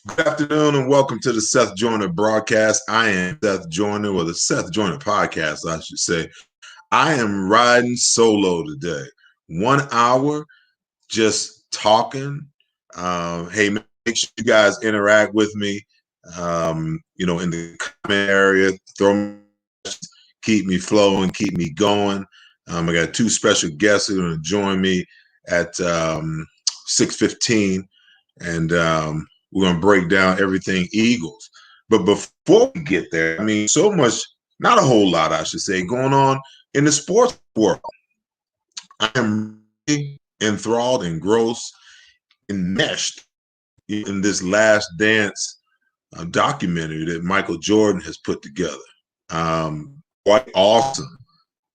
Good afternoon and welcome to the Seth Joyner broadcast. I am Seth Joyner, or the Seth Joyner podcast, I should say. I am riding solo today. 1 hour just talking. Hey, make sure you guys interact with me. In the comment area, keep me flowing, keep me going. I got two special guests who are going to join me at 6:15, and we're going to break down everything Eagles. But before we get there, so much, not a whole lot, I should say, going on in the sports world. I am really enthralled, engrossed, enmeshed in this Last Dance documentary that Michael Jordan has put together. Quite awesome,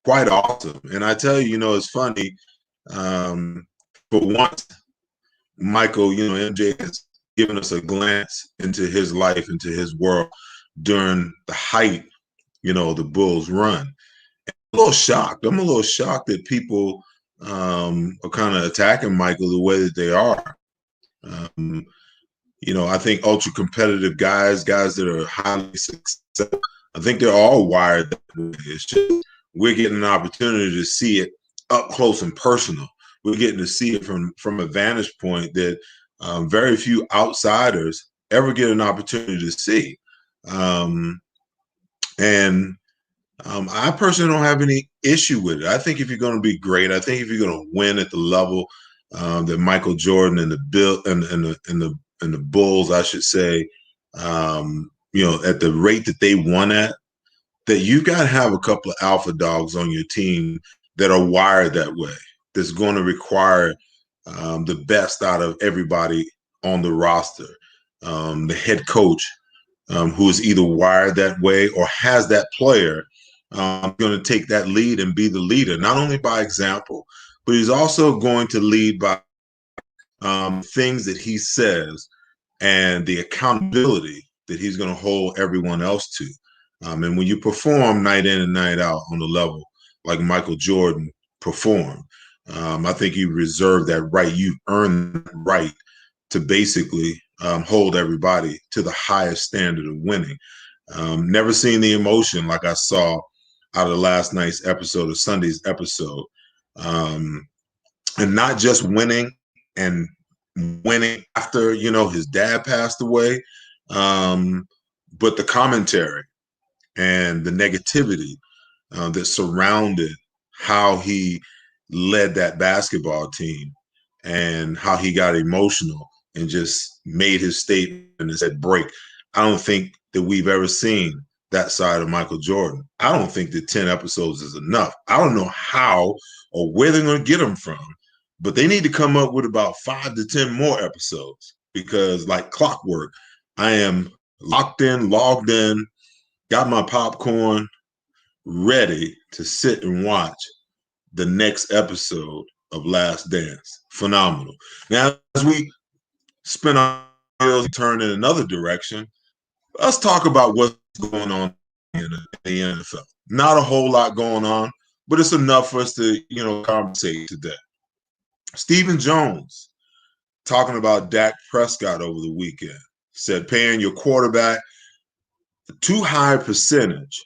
quite awesome. And I tell you, it's funny. For once, Michael, MJ has given us a glance into his life, into his world during the height, the Bulls run. I'm a little shocked. I'm a little shocked that people are kind of attacking Michael the way that they are. I think ultra competitive guys that are highly successful, I think they're all wired that way. It's just we're getting an opportunity to see it up close and personal. We're getting to see it from a vantage point that very few outsiders ever get an opportunity to see. I personally don't have any issue with it. I think if you're going to be great, I think if you're going to win at the level that Michael Jordan and the Bulls, I should say, at the rate that they won at, that you got to have a couple of alpha dogs on your team that are wired that way. That's going to require the best out of everybody on the roster. The head coach, who is either wired that way or has that player going to take that lead and be the leader, not only by example, but he's also going to lead by things that he says and the accountability that he's going to hold everyone else to. And when you perform night in and night out on the level like Michael Jordan performed, I think you reserve that right. You earn that right to basically hold everybody to the highest standard of winning. Never seen the emotion like I saw out of last night's episode or Sunday's episode. And not just winning and winning after, his dad passed away, but the commentary and the negativity that surrounded how he led that basketball team and how he got emotional and just made his statement and said break. I don't think that we've ever seen that side of Michael Jordan. I don't think that 10 episodes is enough. I don't know how or where they're going to get them from, but they need to come up with about 5 to 10 more episodes because like clockwork, I am locked in, logged in, got my popcorn ready to sit and watch the next episode of Last Dance. Phenomenal. Now, as we spin our wheels and turn in another direction, let's talk about what's going on in the NFL. Not a whole lot going on, but it's enough for us to, conversate today. Stephen Jones, talking about Dak Prescott over the weekend, said paying your quarterback a too high percentage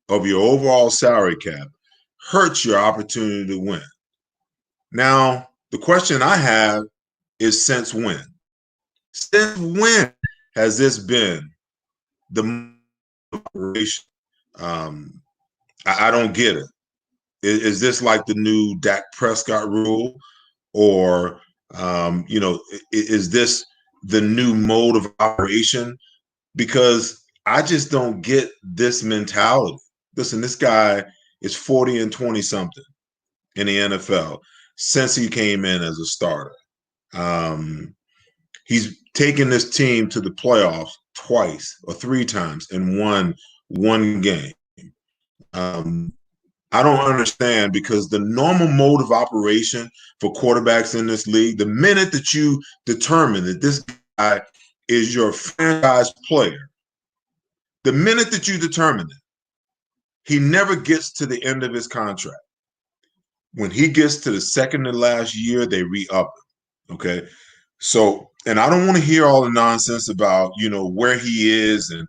of your overall salary cap hurts your opportunity to win. Now, the question I have is since when? Since when has this been the operation? I don't get it. Is this like the new Dak Prescott rule? Or, is this the new mode of operation? Because I just don't get this mentality. Listen, this guy is 40 and 20 something in the NFL since he came in as a starter. He's taken this team to the playoffs twice or 3 times and won one game. I don't understand because the normal mode of operation for quarterbacks in this league, the minute that you determine that this guy is your franchise player, the minute that you determine it, he never gets to the end of his contract. When he gets to the second to last year, they re-up him. Okay. So, and I don't want to hear all the nonsense about, where he is and,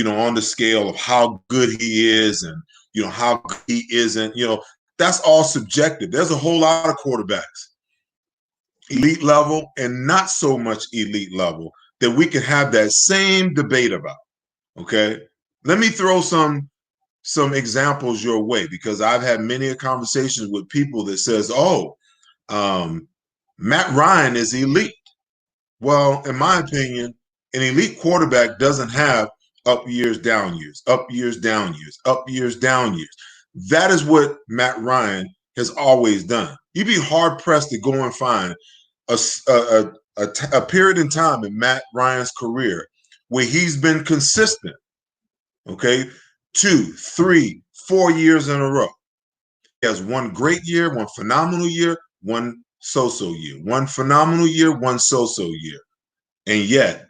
on the scale of how good he is and, how good he isn't. That's all subjective. There's a whole lot of quarterbacks, elite level and not so much elite level, that we can have that same debate about. Okay. Let me throw some examples your way, because I've had many conversations with people that says, oh, Matt Ryan is elite. Well, in my opinion, an elite quarterback doesn't have up years, down years, up years, down years, up years, down years. That is what Matt Ryan has always done. You'd be hard pressed to go and find a period in time in Matt Ryan's career where he's been consistent. Okay, 2, 3, 4 years in a row. He has one great year, one phenomenal year, one so-so year, one phenomenal year, one so-so year. And yet,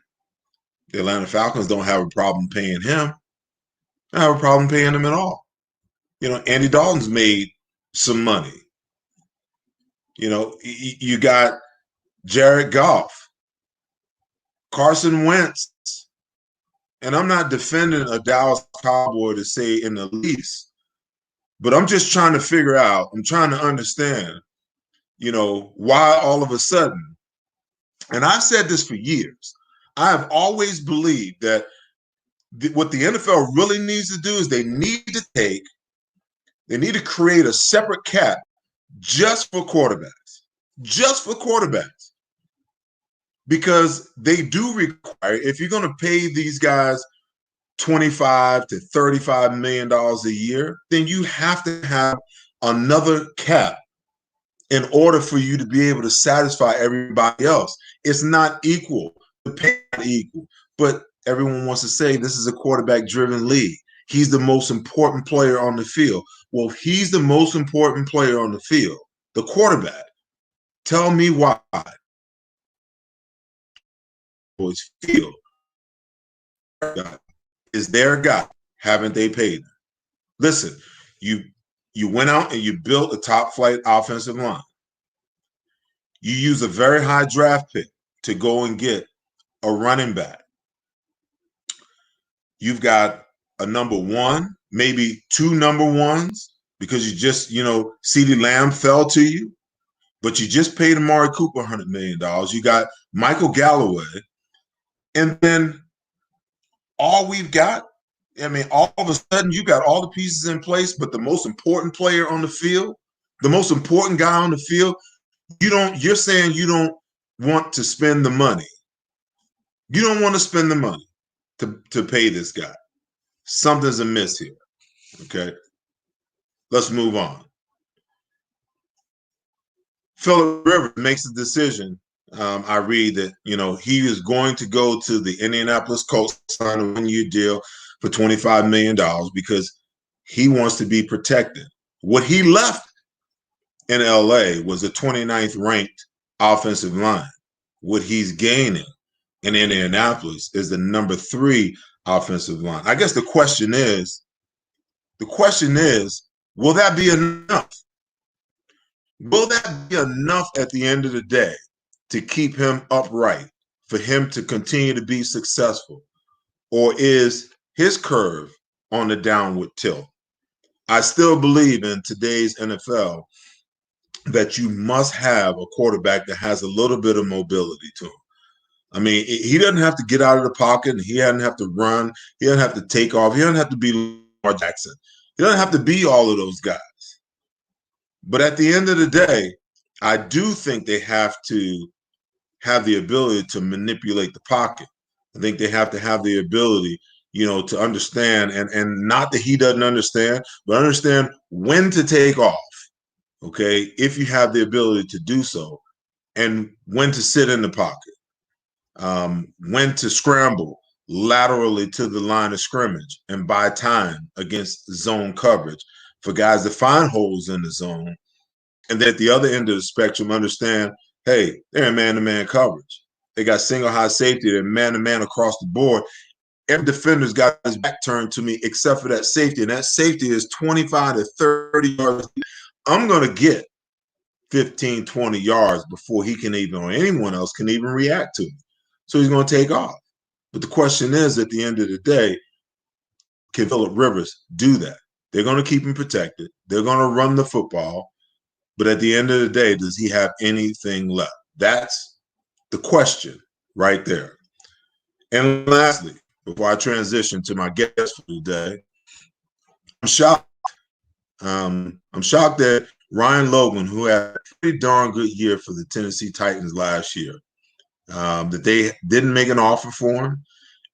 the Atlanta Falcons don't have a problem paying him. They don't have a problem paying him at all. Andy Dalton's made some money. You got Jared Goff, Carson Wentz. And I'm not defending a Dallas Cowboy to say in the least, but I'm just trying to figure out, I'm trying to understand, why all of a sudden, and I've said this for years, I have always believed that what the NFL really needs to do is they need to create a separate cap just for quarterbacks, because they do require, if you're going to pay these guys $25 to $35 million a year, then you have to have another cap in order for you to be able to satisfy everybody else. It's not equal. The pay is not equal. But everyone wants to say this is a quarterback-driven league. He's the most important player on the field. Well, if he's the most important player on the field, the quarterback, tell me why boys feel is their guy. Haven't they paid him? Listen, you went out and you built a top-flight offensive line. You use a very high draft pick to go and get a running back. You've got a number one, maybe two number ones, because you just, CeeDee Lamb fell to you, but you just paid Amari Cooper $100 million. You got Michael Galloway. And then all we've got, all of a sudden you got all the pieces in place, but the most important player on the field, the most important guy on the field, you're saying you don't want to spend the money. You don't want to spend the money to pay this guy. Something's amiss here. Okay. Let's move on. Phillip Rivers makes a decision. I read that, he is going to go to the Indianapolis Colts, sign a 1-year deal for $25 million because he wants to be protected. What he left in LA was a 29th ranked offensive line. What he's gaining in Indianapolis is the number 3 offensive line. I guess the question is, will that be enough? Will that be enough at the end of the day to keep him upright, for him to continue to be successful? Or is his curve on the downward tilt? I still believe in today's NFL that you must have a quarterback that has a little bit of mobility to him. He doesn't have to get out of the pocket, and he doesn't have to run. He doesn't have to take off. He doesn't have to be Lamar Jackson. He doesn't have to be all of those guys. But at the end of the day, I do think they have to have the ability to manipulate the pocket. I think they have to have the ability, to understand, and not that he doesn't understand, but understand when to take off, okay, if you have the ability to do so, and when to sit in the pocket, when to scramble laterally to the line of scrimmage and buy time against zone coverage for guys to find holes in the zone. And then at the other end of the spectrum, understand, hey, they're in man-to-man coverage. They got single high safety. They're man-to-man across the board. Every defender's got his back turned to me except for that safety. And that safety is 25 to 30 yards. I'm going to get 15, 20 yards before he can even, or anyone else can even react to it. So he's going to take off. But the question is, at the end of the day, can Phillip Rivers do that? They're going to keep him protected. They're going to run the football. But at the end of the day, does he have anything left? That's the question right there. And lastly, before I transition to my guest for today, I'm shocked. I'm shocked that Ryan Logan, who had a pretty darn good year for the Tennessee Titans last year, that they didn't make an offer for him.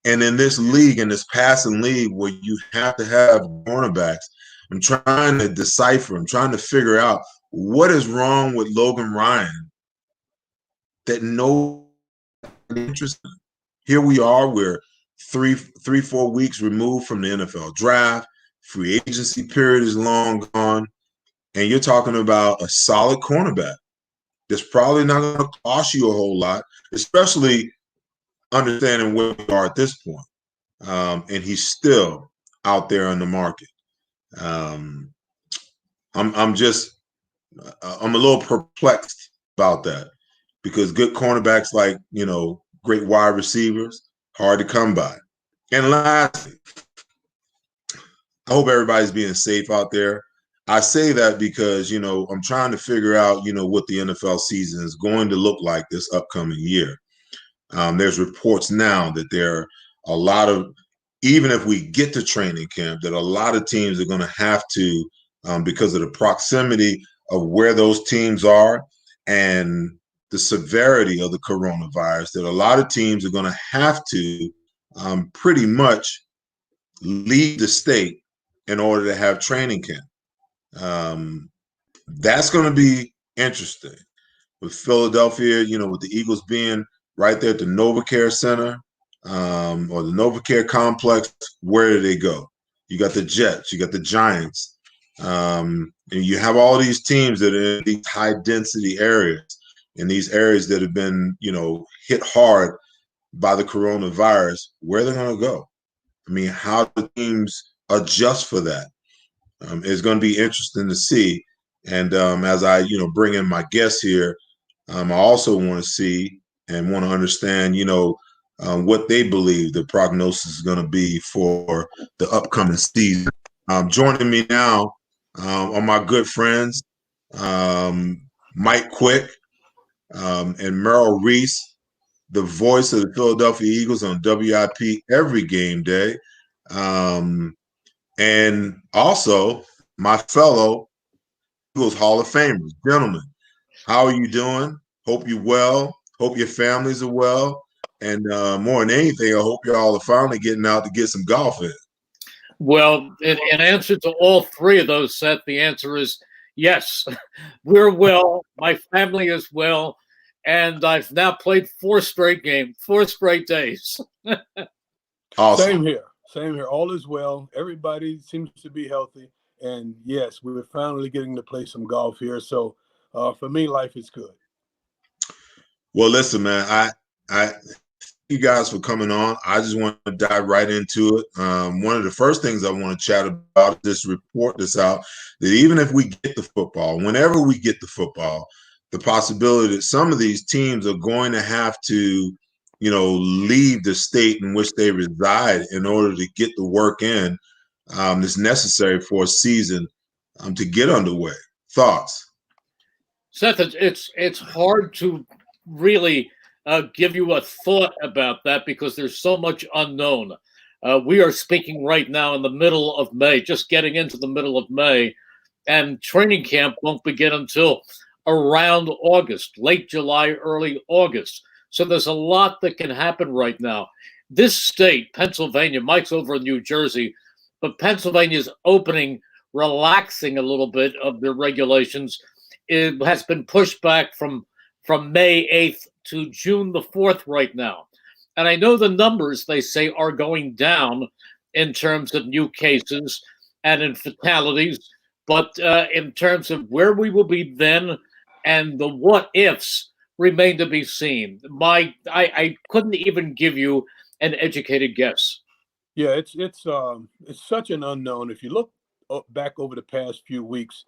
And in this league, in this passing league where you have to have cornerbacks, I'm trying to decipher, I'm trying to figure out what is wrong with Logan Ryan that no interest in. Here we are, we're 4 weeks removed from the NFL draft. Free agency period is long gone. And you're talking about a solid cornerback that's probably not going to cost you a whole lot, especially understanding where we are at this point. And he's still out there on the market. I'm a little perplexed about that because good cornerbacks, like, great wide receivers, hard to come by. And lastly, I hope everybody's being safe out there. I say that because, I'm trying to figure out, what the NFL season is going to look like this upcoming year. There's reports now that there are a lot of, even if we get to training camp, that a lot of teams are going to have to, because of the proximity of where those teams are and the severity of the coronavirus, that a lot of teams are going to have to pretty much leave the state in order to have training camp. That's going to be interesting. With Philadelphia, with the Eagles being right there at the NovaCare Center or the NovaCare Complex, where do they go? You got the Jets, you got the Giants, and you have all these teams that are in these high-density areas, in these areas that have been, hit hard by the coronavirus. Where they're going to go? I mean, how do teams adjust for that? It's going to be interesting to see. And as I, bring in my guests here, I also want to see and want to understand, what they believe the prognosis is going to be for the upcoming season. Joining me now are my good friends, Mike Quick and Merrill Reese, the voice of the Philadelphia Eagles on WIP every game day. And also my fellow Eagles Hall of Famers. Gentlemen, how are you doing? Hope you're well. Hope your families are well. And more than anything, I hope y'all are finally getting out to get some golf in. Well, in answer to all three of those, Seth, the answer is yes. We're well. My family is well. And I've now played 4 straight days. Awesome. Same here. All is well. Everybody seems to be healthy. And yes, we're finally getting to play some golf here. So for me, life is good. Well, listen, man, I thank you guys for coming on. I just want to dive right into it. One of the first things I want to chat about is this report that's out that even if we get the football, whenever we get the football, the possibility that some of these teams are going to have to, leave the state in which they reside in order to get the work in that's necessary for a season to get underway. Thoughts? Seth, it's hard to really give you a thought about that because there's so much unknown. We are speaking right now in the middle of May, just getting into the middle of May, and training camp won't begin until around August, late July, early August. So there's a lot that can happen right now. This state, Pennsylvania, Mike's over in New Jersey, but Pennsylvania's relaxing a little bit of their regulations. It has been pushed back from May 8th to June the 4th right now. And I know the numbers, they say, are going down in terms of new cases and in fatalities. But in terms of where we will be then and the what ifs remain to be seen. I couldn't even give you an educated guess. Yeah, it's such an unknown. If you look back over the past few weeks,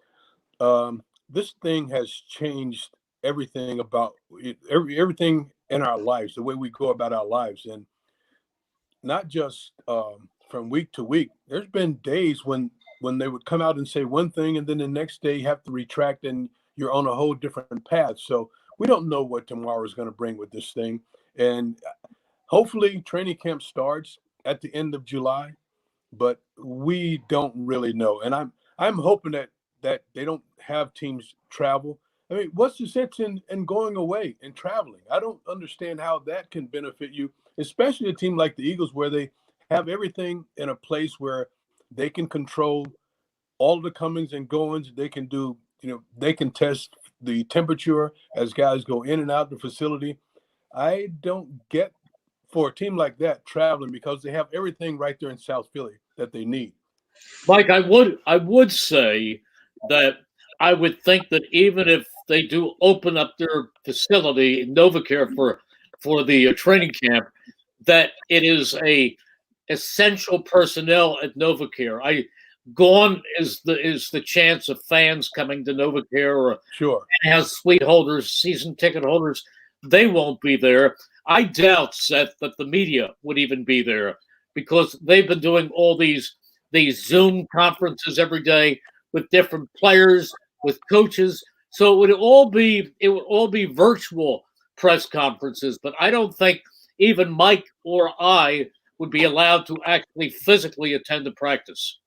this thing has changed everything about everything in our lives, the way we go about our lives, and not just from week to week. There's been days when they would come out and say one thing, and then the next day you have to retract, and you're on a whole different path. So we don't know what tomorrow is going to bring with this thing, and hopefully training camp starts at the end of July, but we don't really know. And I'm hoping that they don't have teams travel. I mean, what's the sense in going away and traveling? I don't understand how that can benefit you, especially a team like the Eagles, where they have everything in a place where they can control all the comings and goings. They can do, they can test the temperature as guys go in and out the facility. I don't get for a team like that traveling because they have everything right there in South Philly that they need. Mike, I would say that I would think that even if they do open up their facility in Novacare for the training camp, that it is a essential personnel at Novacare. Gone is the chance of fans coming to Novacare or Sure has suite holders, season ticket holders. They won't be there. I doubt, Seth, that the media would even be there because they've been doing all these Zoom conferences every day with different players, with coaches. So it would all be virtual press conferences. But I don't think even Mike or I would be allowed to actually physically attend a practice.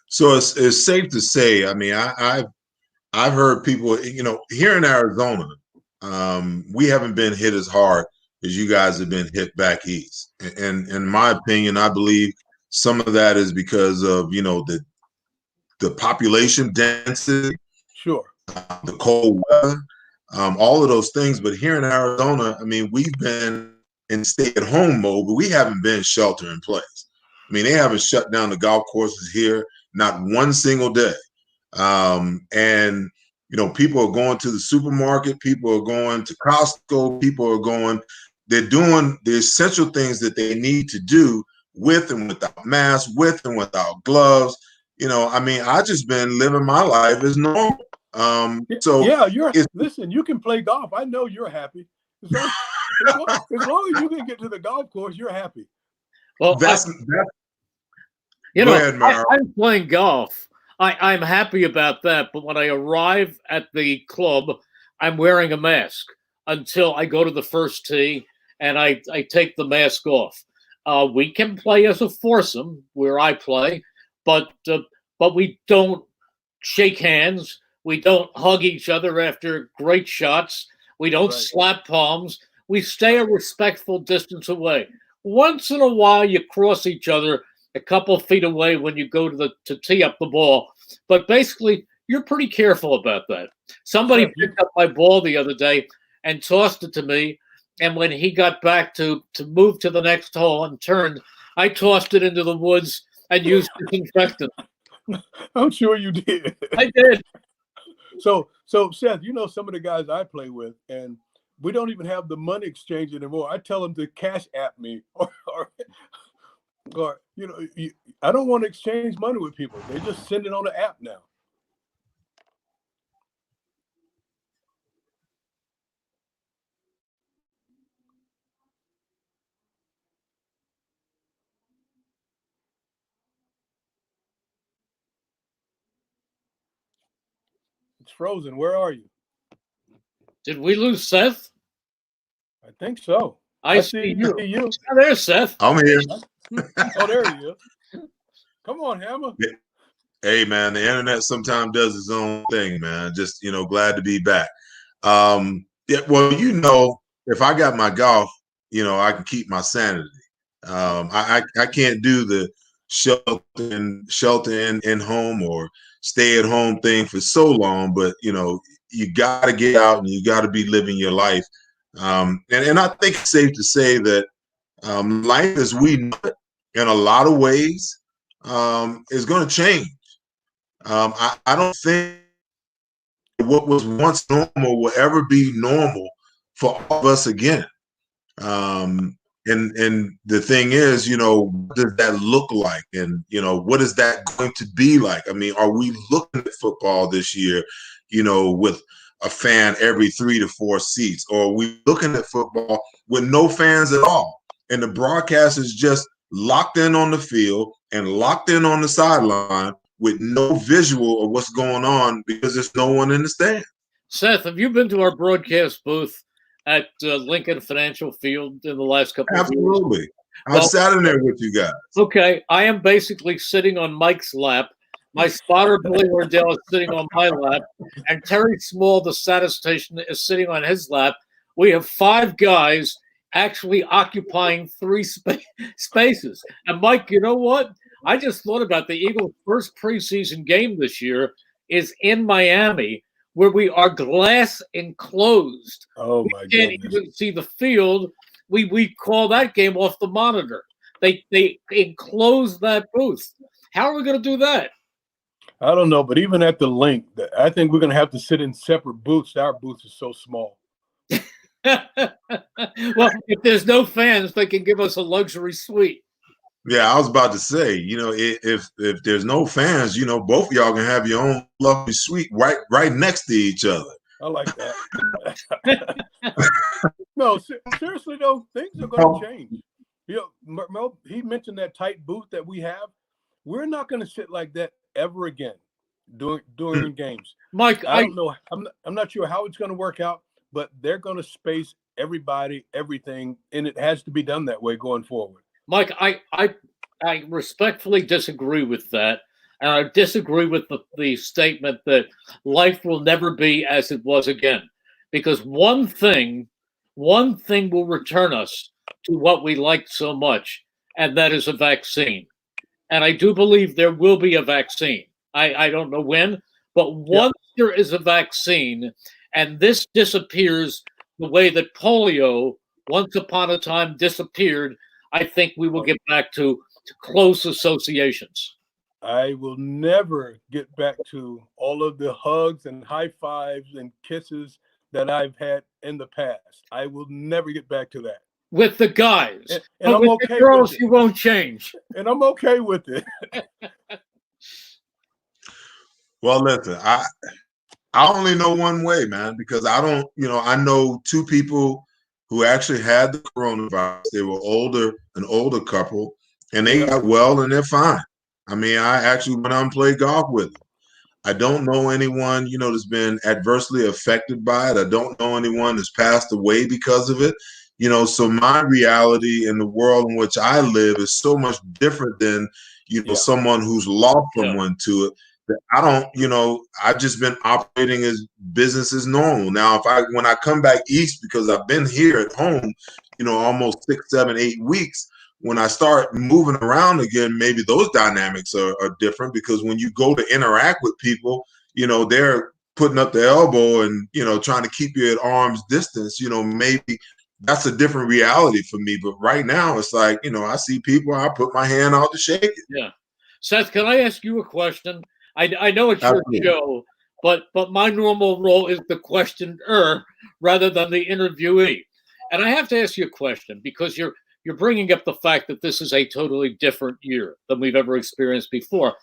So it's safe to say. I mean, I've heard people, here in Arizona, we haven't been hit as hard as you guys have been hit back east. And in my opinion, I believe some of that is because of the population density, sure the cold weather, all of those things. But here in Arizona, I mean, we've been in stay-at-home mode, but we haven't been shelter in place. I mean, they haven't shut down the golf courses here, not one single day. And people are going to the supermarket, people are going to Costco, they're doing the essential things that they need to do with and without masks, with and without gloves. I mean, I just been living my life as normal. So yeah, listen, you can play golf. I know you're happy. As long as you can get to the golf course, you're happy. Well, go ahead, I'm playing golf. I'm happy about that, but when I arrive at the club, I'm wearing a mask until I go to the first tee and I take the mask off. We can play as a foursome where I play, but we don't shake hands. We don't hug each other after great shots. We don't slap palms. We stay a respectful distance away. Once in a while, you cross each other a couple feet away when you go to tee up the ball. But basically, you're pretty careful about that. Somebody picked up my ball the other day and tossed it to me. And when he got back to move to the next hole and turned, I tossed it into the woods and used disinfectant. I'm sure you did. I did. So Seth, some of the guys I play with, and we don't even have the money exchange anymore. I tell them to cash app me or I don't want to exchange money with people. They just send it on the app now. It's frozen. Where are you? Did we lose Seth? I think so. I see you. Oh, there's Seth. I'm here. Oh, there he is. Come on, Hammer. Hey, man, the internet sometimes does its own thing, man. Just, glad to be back. Well, if I got my golf, I can keep my sanity. I can't do the shelter in home or stay at home thing for so long, but you got to get out and you got to be living your life. And I think it's safe to say that life as we know it in a lot of ways is going to change. I don't think what was once normal will ever be normal for all of us again. And the thing is, what does that look like? And, what is that going to be like? I mean, are we looking at football this year, with a fan every 3 to 4 seats, or we looking at football with no fans at all. And the broadcast is just locked in on the field and locked in on the sideline with no visual of what's going on because there's no one in the stand. Seth, have you been to our broadcast booth at Lincoln Financial Field in the last couple of years? Absolutely. I sat in there with you guys. Okay. I am basically sitting on Mike's lap. My spotter, Billy Wardell, is sitting on my lap. And Terry Small, the statistician, is sitting on his lap. We have 5 guys actually occupying 3 spaces. And, Mike, you know what? I just thought about the Eagles' first preseason game this year is in Miami, where we are glass enclosed. Oh, my goodness. We can't even see the field. We call that game off the monitor. They enclose that booth. How are we going to do that? I don't know, but even at the link, I think we're going to have to sit in separate booths. Our booth is so small. Well, if there's no fans, they can give us a luxury suite. Yeah, I was about to say, if there's no fans, both of y'all can have your own lovely suite right next to each other. I like that. No, seriously though, things are going to change. Mel, he mentioned that tight booth that we have. We're not going to sit like that ever again during games. Mike, I don't know. I'm not sure how it's going to work out, but they're going to space everybody, everything, and it has to be done that way going forward. Mike, I respectfully disagree with that. And I disagree with the statement that life will never be as it was again. Because one thing will return us to what we liked so much, and that is a vaccine. And I do believe there will be a vaccine. I don't know when, but once there is a vaccine and this disappears the way that polio once upon a time disappeared, I think we will get back to close associations. I will never get back to all of the hugs and high fives and kisses that I've had in the past. I will never get back to that. With the guys. And I'm okay with the girls, with it. you won't change. And I'm okay with it. Well, listen, I only know one way, man, because I don't, I know 2 people who actually had the coronavirus. They were an older couple, and they got well and they're fine. I mean, I actually went out and played golf with them. I don't know anyone, that's been adversely affected by it. I don't know anyone that's passed away because of it. So my reality in the world in which I live is so much different than, someone who's lost someone to it. That I don't, I've just been operating as business as normal. Now, when I come back east, because I've been here at home, almost 6, 7, 8 weeks, when I start moving around again, maybe those dynamics are different, because when you go to interact with people, they're putting up the elbow and, trying to keep you at arm's distance, maybe that's a different reality for me. But right now it's like, I see people, I put my hand out to shake it. Yeah. Seth, can I ask you a question? I know it's your show, but my normal role is the questioner rather than the interviewee. And I have to ask you a question, because you're bringing up the fact that this is a totally different year than we've ever experienced before,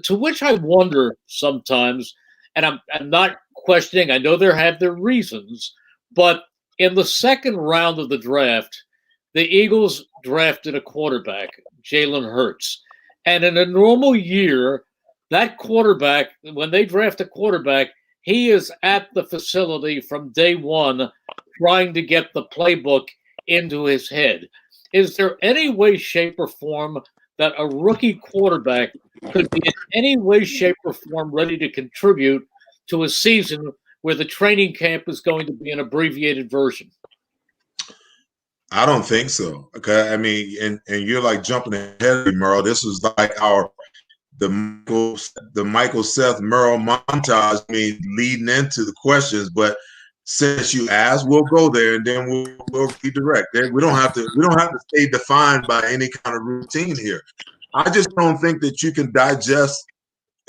to which I wonder sometimes, and I'm not questioning, I know there have their reasons, but in the second round of the draft, the Eagles drafted a quarterback, Jalen Hurts. And in a normal year, that quarterback, when they draft a quarterback, he is at the facility from day one trying to get the playbook into his head. Is there any way, shape, or form that a rookie quarterback could be in any way, shape, or form ready to contribute to a season where the training camp is going to be an abbreviated version? I don't think so. Okay, I mean, and you're like jumping ahead of me, Merle. This was like the Michael Seth Merle montage, leading into the questions. But since you asked, we'll go there, and then we'll redirect. We don't have to stay defined by any kind of routine here. I just don't think that you can digest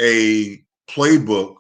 a playbook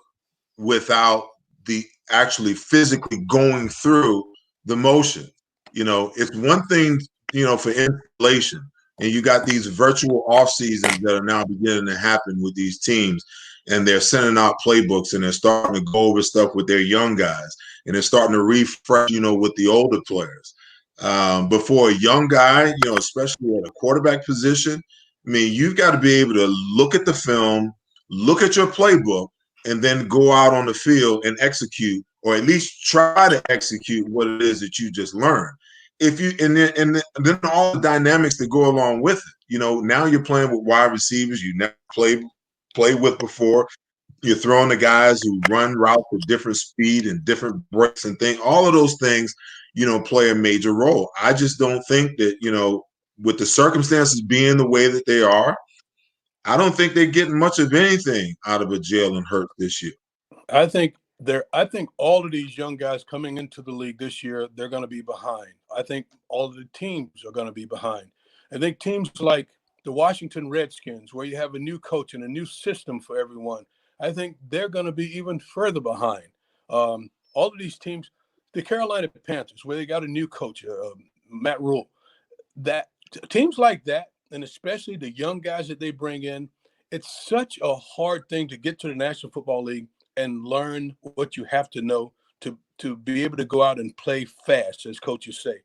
without the actually physically going through the motion. It's one thing, for installation, and you got these virtual off seasons that are now beginning to happen with these teams. and they're sending out playbooks and they're starting to go over stuff with their young guys and they're starting to refresh, with the older players. But for a young guy, especially at a quarterback position, I mean, you've got to be able to look at the film, look at your playbook, and then go out on the field and execute, or at least try to execute what it is that you just learned. If you and then all the dynamics that go along with it. Now you're playing with wide receivers you never played with before. You're throwing the guys who run routes at different speed and different breaks and things. All of those things, play a major role. I just don't think that, with the circumstances being the way that they are, I don't think they're getting much of anything out of a Jalen Hurts this year. I think all of these young guys coming into the league this year, they're going to be behind. I think all of the teams are going to be behind. I think teams like the Washington Redskins, where you have a new coach and a new system for everyone, I think they're going to be even further behind. All of these teams, the Carolina Panthers, where they got a new coach, Matt Rule, that teams like that, and especially the young guys that they bring in, it's such a hard thing to get to the National Football League and learn what you have to know to be able to go out and play fast, as coaches say.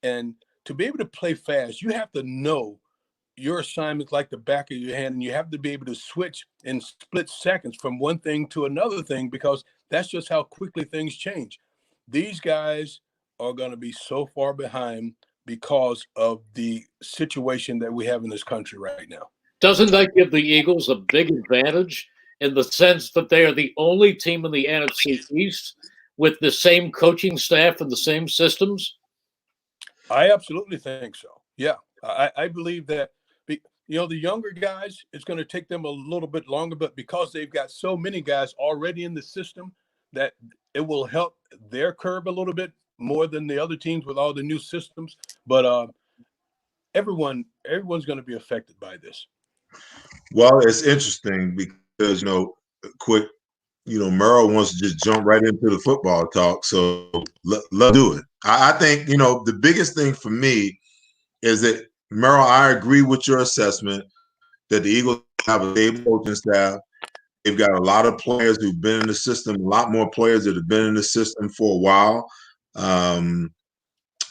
And to be able to play fast, you have to know your assignments like the back of your hand, and you have to be able to switch in split seconds from one thing to another thing, because that's just how quickly things change. These guys are going to be so far behind because of the situation that we have in this country right now. Doesn't that give the Eagles a big advantage in the sense that they are the only team in the NFC East with the same coaching staff and the same systems? I absolutely think so. Yeah, I believe that, the younger guys, it's going to take them a little bit longer, but because they've got so many guys already in the system, that it will help their curve a little bit more than the other teams with all the new systems. But everyone's going to be affected by this. Well, it's interesting because, quick, Merrill wants to just jump right into the football talk. So let's do it. I think, the biggest thing for me is that, Merrill, I agree with your assessment that the Eagles have a stable coaching staff. They've got a lot of players who've been in the system, a lot more players that have been in the system for a while,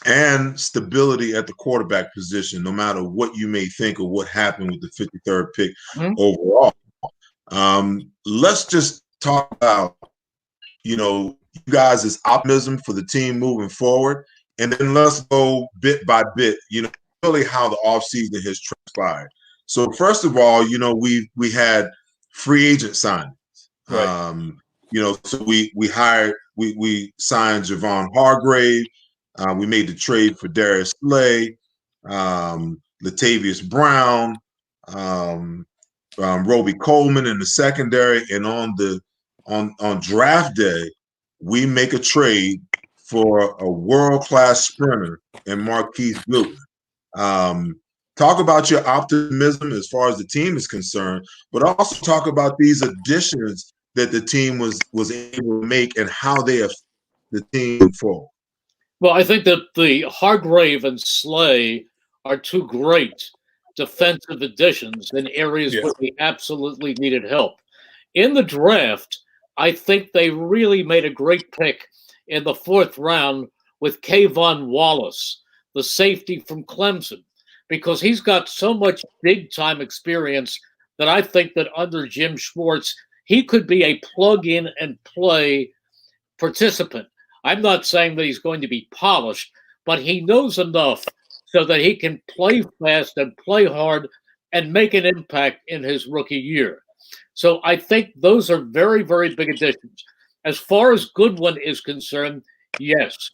and stability at the quarterback position, no matter what you may think of what happened with the 53rd pick overall. Let's just talk about, you guys' optimism for the team moving forward, and then let's go bit by bit, really how the offseason has transpired. So first of all, we had free agent signings. Right. So we signed Javon Hargrave. We made the trade for Darius Slay, Latavius Brown, Roby Coleman in the secondary, and on draft day, we make a trade for a world-class sprinter in Marquise Goodwin. Talk about your optimism as far as the team is concerned, but also talk about these additions that the team was able to make and how they affect the team forward. Well, I think that the Hargrave and Slay are two great defensive additions in areas where they absolutely needed help. In the draft, I think they really made a great pick in the 4th round with Kayvon Wallace, the safety from Clemson, because he's got so much big-time experience that I think that under Jim Schwartz, he could be a plug-in-and-play participant. I'm not saying that he's going to be polished, but he knows enough so that he can play fast and play hard and make an impact in his rookie year. So I think those are very, very big additions. As far as Goodwin is concerned, yes,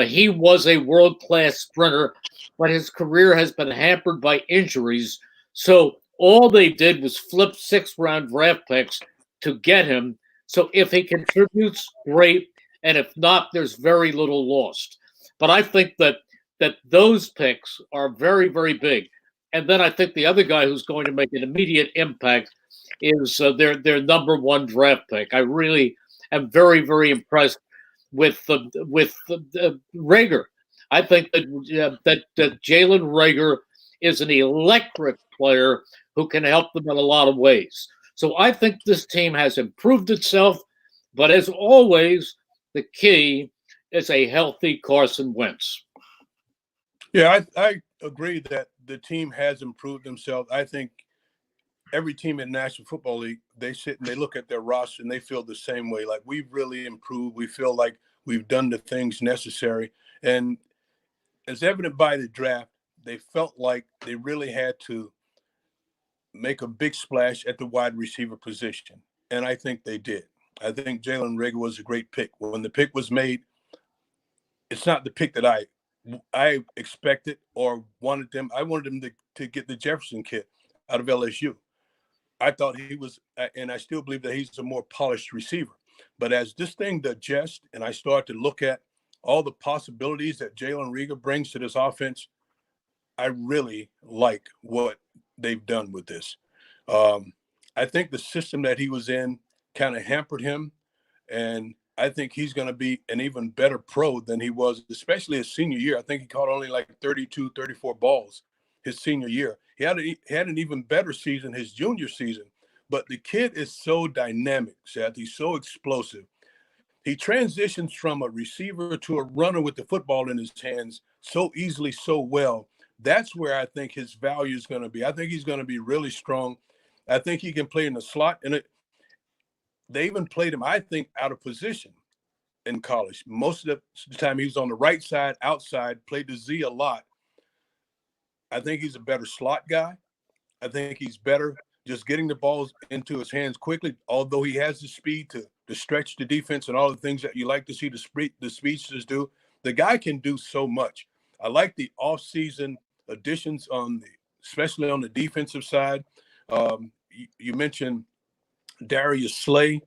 he was a world-class sprinter, but his career has been hampered by injuries. So all they did was flip 6th-round draft picks to get him. So if he contributes, great. And if not, there's very little lost. But I think that those picks are very, very big. And then I think the other guy who's going to make an immediate impact is their number 1 draft pick. I really am very, very impressed with Rager. I think that Jalen Rager is an electric player who can help them in a lot of ways. So I think this team has improved itself, but as always, the key is a healthy Carson Wentz. Yeah, I agree that the team has improved themselves. I think every team in the National Football League, they sit and they look at their roster and they feel the same way. Like, we've really improved. We feel like we've done the things necessary. And as evident by the draft, they felt like they really had to make a big splash at the wide receiver position. And I think they did. I think Jalen Rigger was a great pick. When the pick was made, it's not the pick that I expected or wanted them. I wanted them to get the Jefferson kid out of LSU. I thought he was, and I still believe that he's a more polished receiver. But as this thing digests and I start to look at all the possibilities that Jalen Rigger brings to this offense, I really like what they've done with this. I think the system that he was in kind of hampered him, and I think he's going to be an even better pro than he was, especially his senior year. I think he caught only like 32, 34 balls his senior year. He had an even better season his junior season, but the kid is so dynamic, Seth. He's so explosive. He transitions from a receiver to a runner with the football in his hands so easily, so well. That's where I think his value is going to be. I think he's going to be really strong. I think he can play in the slot. And they even played him, I think, out of position in college. Most of the time he was on the right side, outside, played the Z a lot. I think he's a better slot guy. I think he's better just getting the balls into his hands quickly, although he has the speed to stretch the defense and all the things that you like to see the speedsters do. The guy can do so much. I like the offseason additions especially on the defensive side. You mentioned Darius Slay.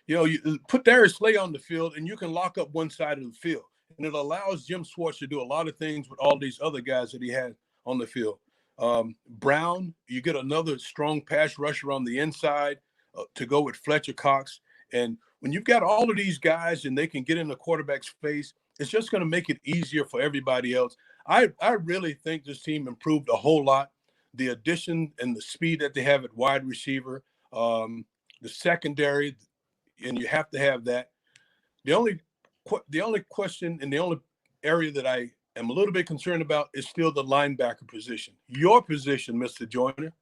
You put Darius Slay on the field and you can lock up one side of the field. And it allows Jim Schwartz to do a lot of things with all these other guys that he had on the field. Brown, you get another strong pass rusher on the inside to go with Fletcher Cox. And when you've got all of these guys and they can get in the quarterback's face, it's just going to make it easier for everybody else. I really think this team improved a whole lot. The addition and the speed that they have at wide receiver, the secondary, and you have to have that. The only question and the only area that I am a little bit concerned about is still the linebacker position. Your position, Mr. Joyner.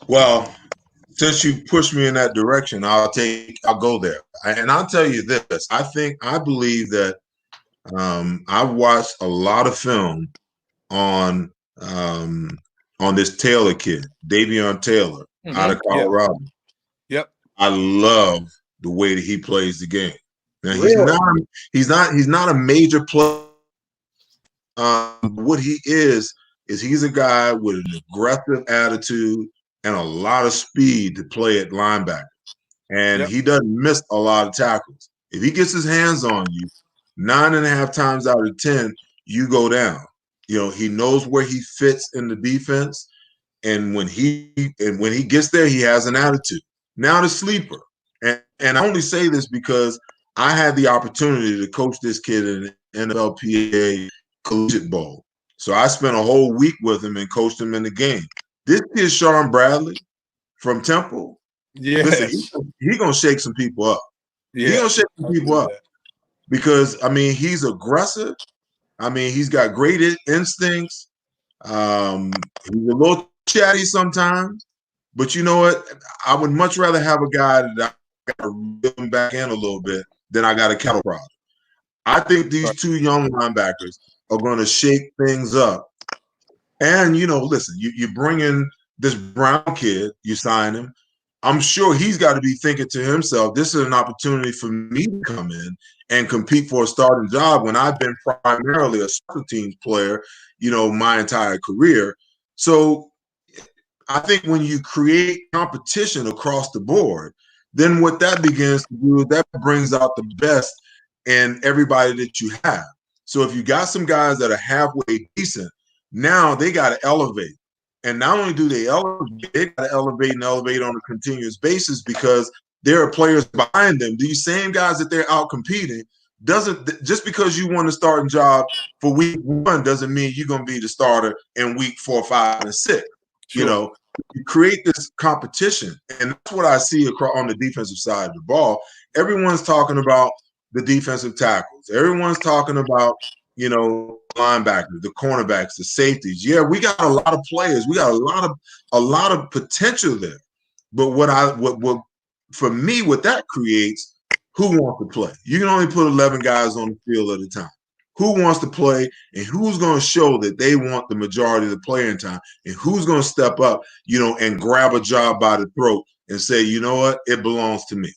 Well, since you pushed me in that direction, I'll go there. And I'll tell you this: I believe that I've watched a lot of film on this Taylor kid, Davion Taylor, out of Colorado. Yep. I love the way that he plays the game. Now Really? he's not a major player. What he is he's a guy with an aggressive attitude and a lot of speed to play at linebacker. And he doesn't miss a lot of tackles. If he gets his hands on you, 9.5 times out of 10, you go down. He knows where he fits in the defense. And when he gets there, he has an attitude. Now the sleeper. And I only say this because I had the opportunity to coach this kid in the NFLPA Collegiate Bowl. So I spent a whole week with him and coached him in the game. This kid, Sean Bradley from Temple, listen, he's going to shake some people up. He's going to shake some people up because, he's aggressive. He's got great instincts. He's a little chatty sometimes. But you know what? I would much rather have a guy that I got to reel him back in a little bit than I got a cattle prod. I think these two young linebackers are going to shake things up. And, listen, you bring in this Brown kid, you sign him. I'm sure he's got to be thinking to himself, this is an opportunity for me to come in and compete for a starting job when I've been primarily a special teams player, my entire career. So I think when you create competition across the board, then what that begins to do is that brings out the best in everybody that you have. So if you got some guys that are halfway decent, now they got to elevate. And not only do they elevate, they got to elevate and elevate on a continuous basis because there are players behind them. These same guys that they're out competing, just because you won the starting job for week 1 doesn't mean you're going to be the starter in week 4, 5, and 6. You Sure. know, you create this competition, and that's what I see across on the defensive side of the ball. Everyone's talking about the defensive tackles. Everyone's talking about, linebackers, the cornerbacks, the safeties. Yeah, we got a lot of players. We got a lot of potential there. But what for me, what that creates, who wants to play? You can only put 11 guys on the field at a time. Who wants to play, and who's going to show that they want the majority of the playing time, and who's going to step up, and grab a job by the throat and say, you know what, it belongs to me.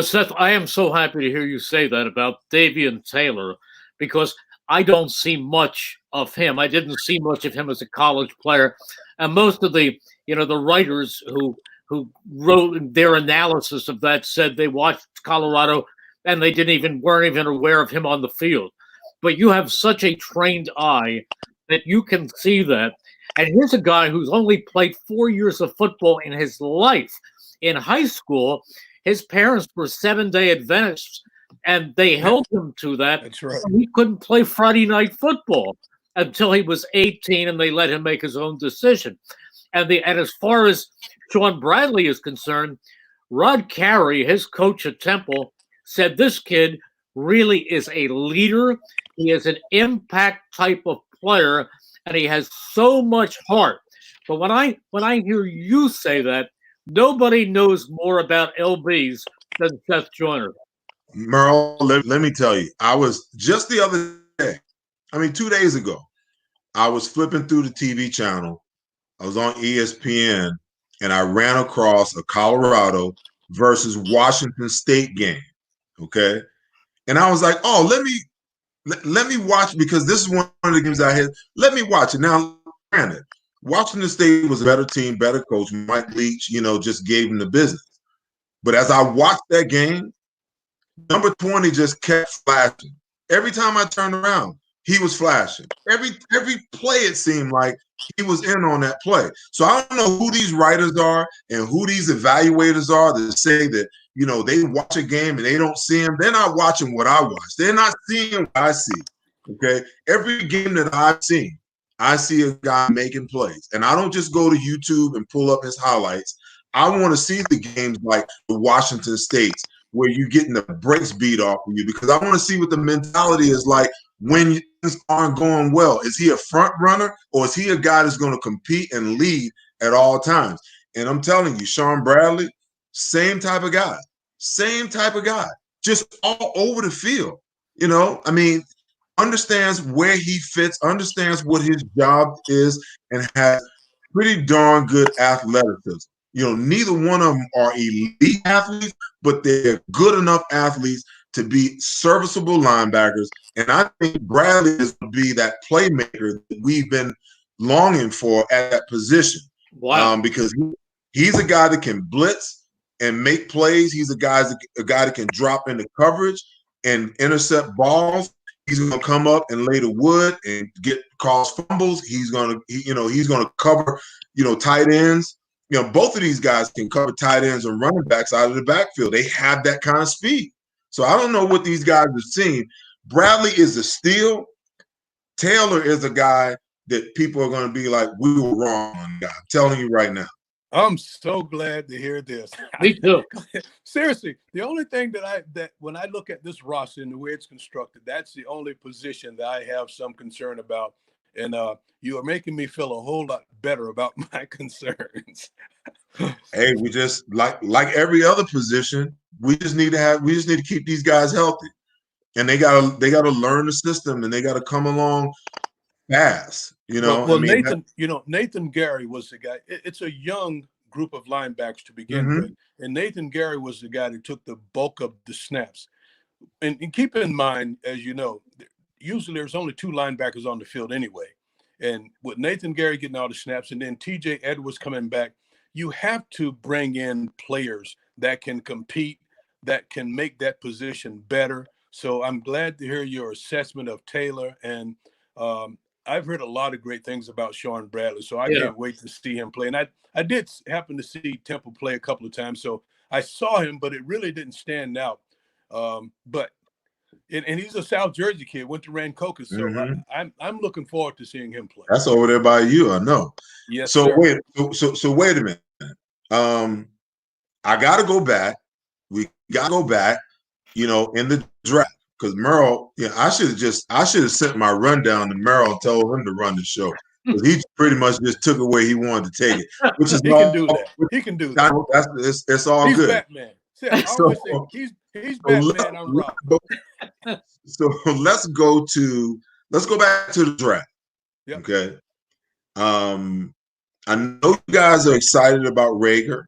Seth, I am so happy to hear you say that about Davian Taylor, because I don't see much of him. I didn't see much of him as a college player, and most of the the writers who wrote their analysis of that said they watched Colorado and they weren't even aware of him on the field. But you have such a trained eye that you can see that. And here's a guy who's only played 4 years of football in his life. In high school, his parents were Seventh-day Adventists, and they held him to that. That's right. He couldn't play Friday night football until he was 18, and they let him make his own decision. And as far as Sean Bradley is concerned, Rod Carey, his coach at Temple, said this kid really is a leader. He is an impact type of player, and he has so much heart. But when I hear you say that, nobody knows more about LBs than Seth Joyner. Merle, let me tell you, I was just the other day, 2 days ago, I was flipping through the TV channel. I was on ESPN, and I ran across a Colorado versus Washington State game. Okay. And I was like, oh, let me watch, because this is one of the games I had. Let me watch it. Now, granted, Washington State was a better team, better coach. Mike Leach, just gave him the business. But as I watched that game, number 20 just kept flashing. Every time I turned around, he was flashing. Every play, it seemed like he was in on that play. So I don't know who these writers are and who these evaluators are that say that, they watch a game and they don't see him. They're not watching what I watch. They're not seeing what I see. Okay. Every game that I've seen, I see a guy making plays. And I don't just go to YouTube and pull up his highlights. I want to see the games like the Washington States, where you're getting the brakes beat off of you, because I want to see what the mentality is like when things aren't going well. Is he a front runner, or is he a guy that's going to compete and lead at all times? And I'm telling you, Sean Bradley, same type of guy, just all over the field. Understands where he fits, understands what his job is, and has pretty darn good athleticism. Neither one of them are elite athletes, but they're good enough athletes to be serviceable linebackers. And I think Bradley is going to be that playmaker that we've been longing for at that position. Wow. Because he's a guy that can blitz and make plays. He's a guy that can drop into coverage and intercept balls. He's going to come up and lay the wood and cause fumbles. He's going to cover, tight ends. Both of these guys can cover tight ends and running backs out of the backfield. They have that kind of speed. So I don't know what these guys have seen. Bradley is a steal. Taylor is a guy that people are going to be like, we were wrong on. I'm telling you right now. I'm so glad to hear this. Me too. Seriously, the only thing that when I look at this roster and the way it's constructed, that's the only position that I have some concern about. And you are making me feel a whole lot better about my concerns. Hey, we just like every other position, we just need to keep these guys healthy. And they gotta learn the system, and they gotta come along fast. Well, Nathan Gary was the guy. It's a young group of linebackers to begin with, and Nathan Gary was the guy that took the bulk of the snaps. And keep in mind, as you know, usually there's only 2 linebackers on the field anyway. And with Nathan Gary getting all the snaps, and then TJ Edwards coming back, you have to bring in players that can compete, that can make that position better. So I'm glad to hear your assessment of Taylor, and I've heard a lot of great things about Sean Bradley, so I can't wait to see him play. And I did happen to see Temple play a couple of times, so I saw him, but it really didn't stand out. But and he's a South Jersey kid. Went to Rancocas, so Mm-hmm. I'm looking forward to seeing him play. That's over there by you, I know. Yes, So sir. wait, so wait a minute. I got to go back. We got to go back. In the draft, because Merle, I should have sent my rundown to Merle and told him to run the show, because he pretty much just took it where he wanted to take it, which is He can do that. He can do that. It's all He's good. Batman. Seth, I So, always say he's Batman. I'm Robin. So let's go back to the draft. Yep. Okay. I know you guys are excited about Rager,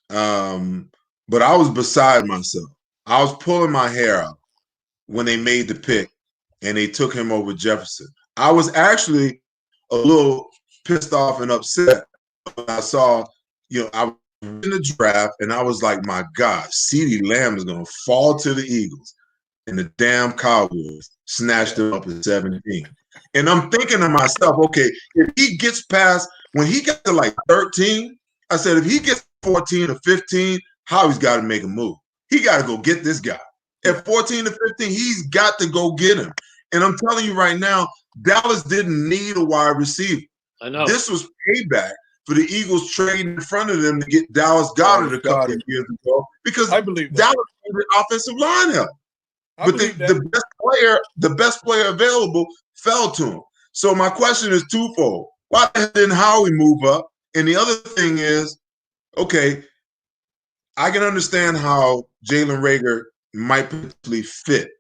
but I was beside myself. I was pulling my hair out when they made the pick and they took him over Jefferson. I was actually a little pissed off and upset when I saw, I was in the draft and I was like, my God, CeeDee Lamb is going to fall to the Eagles. And the damn Cowboys snatched him up at 17. And I'm thinking to myself, okay, if he gets past, when he got to like 13, I said, if he gets 14 or 15, Howie's got to make a move. He got to go get this guy. At 14 to 15, he's got to go get him. And I'm telling you right now, Dallas didn't need a wide receiver. I know. This was payback for the Eagles trading in front of them to get Dallas Goedert a couple of years ago, because I believe that. Dallas needed offensive line help. But the best player available fell to him. So my question is twofold. Why didn't Howie move up? And the other thing is, okay, I can understand how Jalen Rager might potentially fit.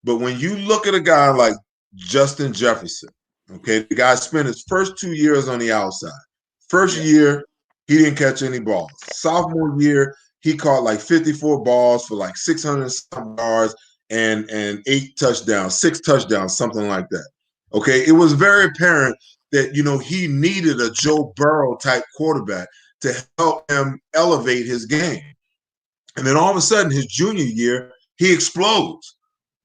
But when you look at a guy like Justin Jefferson, okay, the guy spent his first 2 years on the outside. First year, he didn't catch any balls. Sophomore year, he caught like 54 balls for like 600 yards and 6 touchdowns, something like that. Okay, it was very apparent that, he needed a Joe Burrow type quarterback to help him elevate his game. And then all of a sudden, his junior year, he explodes.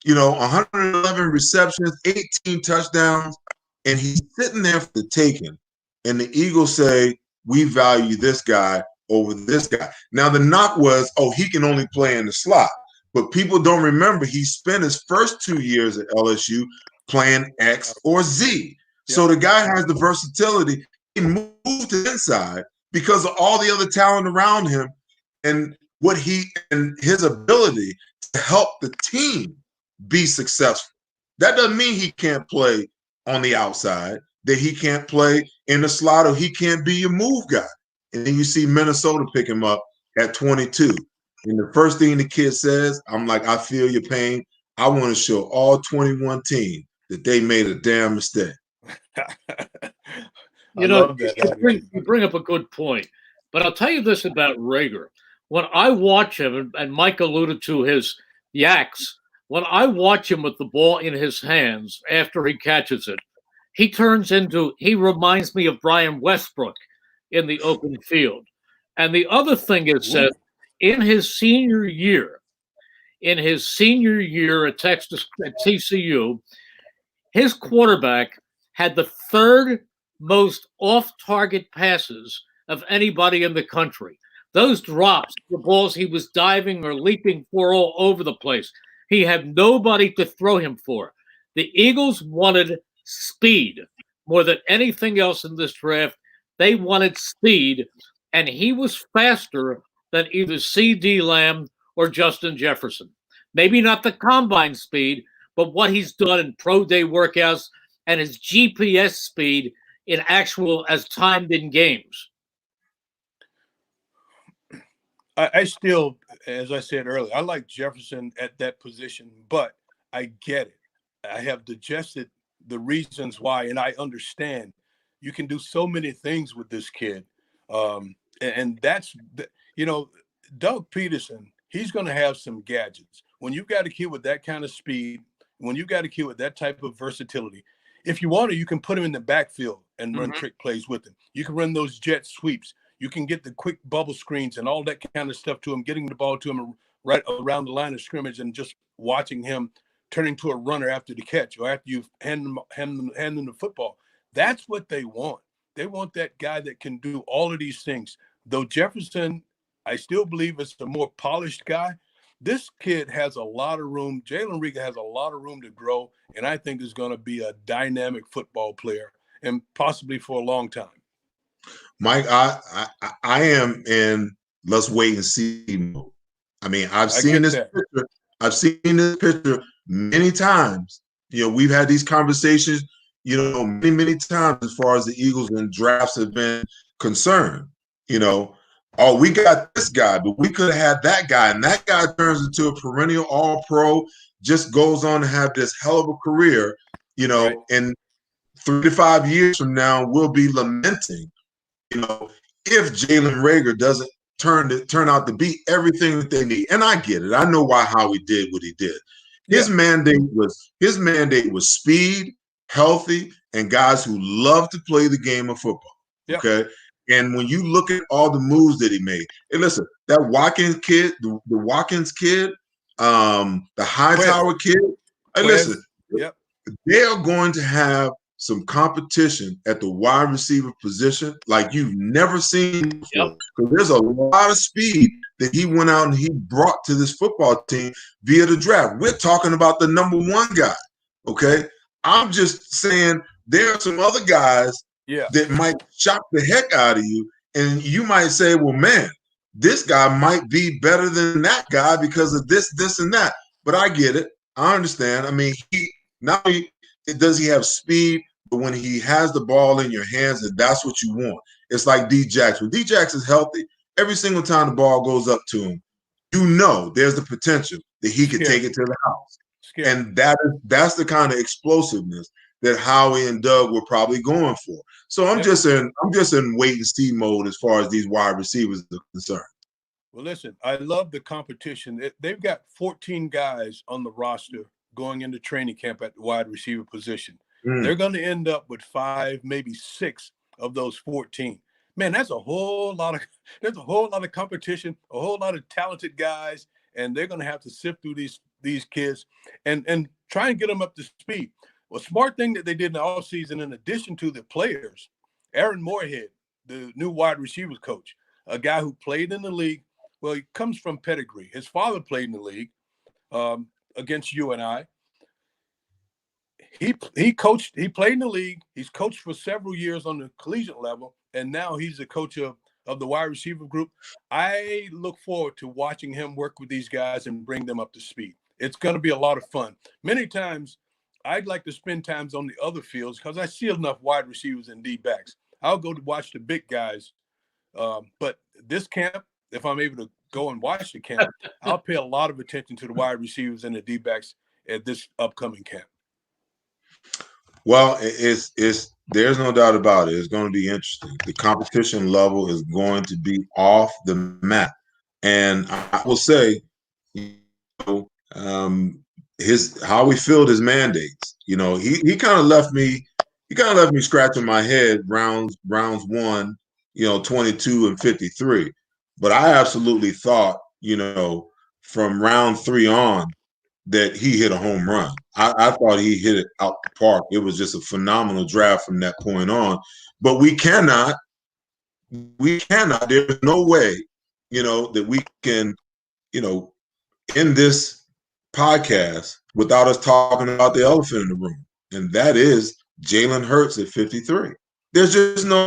111 receptions, 18 touchdowns, and he's sitting there for the taking. And the Eagles say, we value this guy over this guy. Now, the knock was, he can only play in the slot. But people don't remember he spent his first 2 years at LSU playing X or Z. So the guy has the versatility. He moved to the inside because of all the other talent around him and his ability to help the team be successful. That doesn't mean he can't play on the outside, that he can't play in the slot, or he can't be your move guy. And then you see Minnesota pick him up at 22. And the first thing the kid says, I'm like, I feel your pain. I want to show all 21 teams that they made a damn mistake. You bring up a good point. But I'll tell you this about Rager. When I watch him, and Mike alluded to his yaks, when I watch him with the ball in his hands after he catches it, he reminds me of Brian Westbrook in the open field. And the other thing is, Seth, in his senior year at TCU, his quarterback had the third most off-target passes of anybody in the country. Those drops, the balls he was diving or leaping for all over the place, he had nobody to throw him for. The Eagles wanted speed more than anything else in this draft. They wanted speed, and he was faster than either CeeDee Lamb or Justin Jefferson. Maybe not the combine speed, but what he's done in pro day workouts and his GPS speed in actual as timed in games. I still, as I said earlier, I like Jefferson at that position, but I get it. I have digested the reasons why, and I understand you can do so many things with this kid. And that's, Doug Peterson, he's going to have some gadgets. When you've got a kid with that kind of speed, when you've got a kid with that type of versatility, if you want to, you can put him in the backfield and run trick plays with him. You can run those jet sweeps. You can get the quick bubble screens and all that kind of stuff to him, getting the ball to him right around the line of scrimmage and just watching him turn into a runner after the catch or after you hand them the football. That's what they want. They want that guy that can do all of these things. Though Jefferson, I still believe is a more polished guy, This kid has a lot of room. Jalen Reagor has a lot of room to grow, and I think is going to be a dynamic football player, and possibly for a long time. Mike, I am in let's wait and see mode. I mean, I've seen this picture. I've seen this picture many times. We've had these conversations, many times as far as the Eagles and drafts have been concerned. Oh, we got this guy, but we could have had that guy, and that guy turns into a perennial All-Pro, just goes on to have this hell of a career, Right. and 3 to 5 years from now, we'll be lamenting, if Jalen Reagor doesn't turn out to be everything that they need. And I get it. I know why Howie did what he did. His mandate was speed, healthy, and guys who love to play the game of football. Yep. Okay. And when you look at all the moves that he made, and listen, that Watkins kid, the Watkins kid, the Hightower kid, and listen, they are going to have some competition at the wide receiver position like you've never seen before. Because there's a lot of speed that he went out and he brought to this football team via the draft. We're talking about the number one guy, okay? I'm just saying there are some other guys that might shock the heck out of you, and you might say, well, man, this guy might be better than that guy because of this, and that. But I get it. I understand. I mean, not only does he have speed, but when he has the ball in your hands, and that's what you want. It's like D-Jax. When D-Jax is healthy, every single time the ball goes up to him, there's the potential that he could take it to the house. And that's the kind of explosiveness that Howie and Doug were probably going for. So I'm just in wait and see mode as far as these wide receivers are concerned. Well, listen, I love the competition. They've got 14 guys on the roster going into training camp at the wide receiver position. They're going to end up with 5, maybe 6 of those 14. Man, there's a whole lot of competition, a whole lot of talented guys, and they're going to have to sift through these kids and try and get them up to speed. Well, smart thing that they did in the offseason, in addition to the players, Aaron Moorhead, the new wide receivers coach, a guy who played in the league. Well, he comes from pedigree. His father played in the league against you and I. He played in the league. He's coached for several years on the collegiate level, and now he's the coach of the wide receiver group. I look forward to watching him work with these guys and bring them up to speed. It's going to be a lot of fun. Many times, I'd like to spend times on the other fields because I see enough wide receivers and D-backs. I'll go to watch the big guys. But this camp, if I'm able to go and watch the camp, I'll pay a lot of attention to the wide receivers and the D-backs at this upcoming camp. Well, there's no doubt about it. It's going to be interesting. The competition level is going to be off the map. And I will say, how he filled his mandates. He kind of left me scratching my head rounds 1, 22 and 53. But I absolutely thought, from round 3 on, that he hit a home run. I thought he hit it out the park. It was just a phenomenal draft from that point on. But we cannot, there's no way, that we can, end this podcast without us talking about the elephant in the room. And that is Jalen Hurts at 53. There's just no,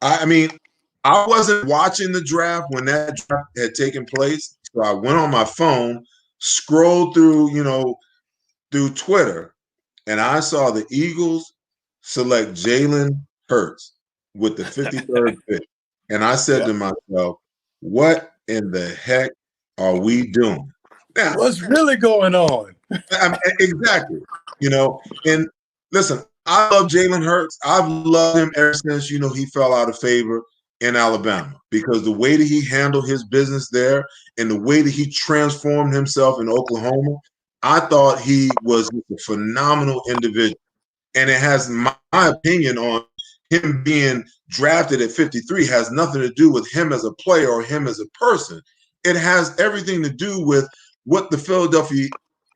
I wasn't watching the draft when that draft had taken place. So I went on my phone, scrolled through, through Twitter, and I saw the Eagles select Jalen Hurts with the 53rd pick. And I said to myself, what in the heck are we doing? Now, what's really going on? Exactly. And listen, I love Jalen Hurts. I've loved him ever since, he fell out of favor in Alabama, because the way that he handled his business there and the way that he transformed himself in Oklahoma, I thought he was a phenomenal individual. And it has my opinion on him being drafted at 53 has nothing to do with him as a player or him as a person. It has everything to do with what the Philadelphia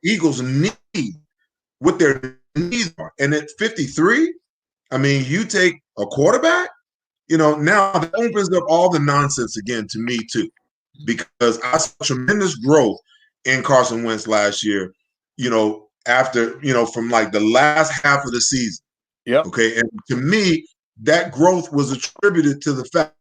Eagles need, what their needs are. And at 53, you take a quarterback, now that opens up all the nonsense again to me too. because I saw tremendous growth in Carson Wentz last year, after, from like the last half of the season. Yep. Okay. And to me, that growth was attributed to the fact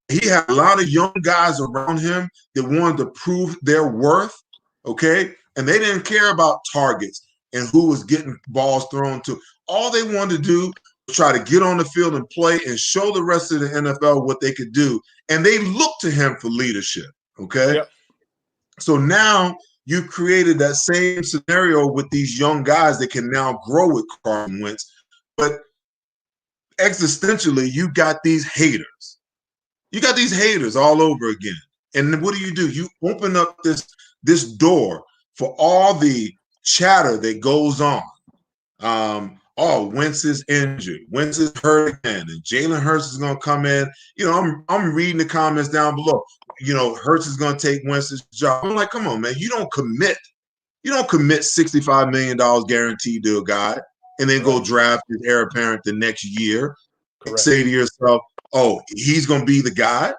he had a lot of young guys around him that wanted to prove their worth. Okay. And they didn't care about targets and who was getting balls thrown to. All they wanted to do was try to get on the field and play and show the rest of the NFL what they could do. And they looked to him for leadership. Okay. Yep. So now you created that same scenario with these young guys that can now grow with Carson Wentz. But existentially, you got these haters. You got these haters all over again. And what do? You open up this door for all the chatter that goes on. Wentz is injured. Wentz is hurt again. And Jalen Hurts is going to come in. I'm reading the comments down below. Hurts is going to take Wentz's job. I'm like, come on, man. You don't commit $65 million guaranteed to a guy and then go draft his heir apparent the next year. And say to yourself, oh, he's going to be the guy.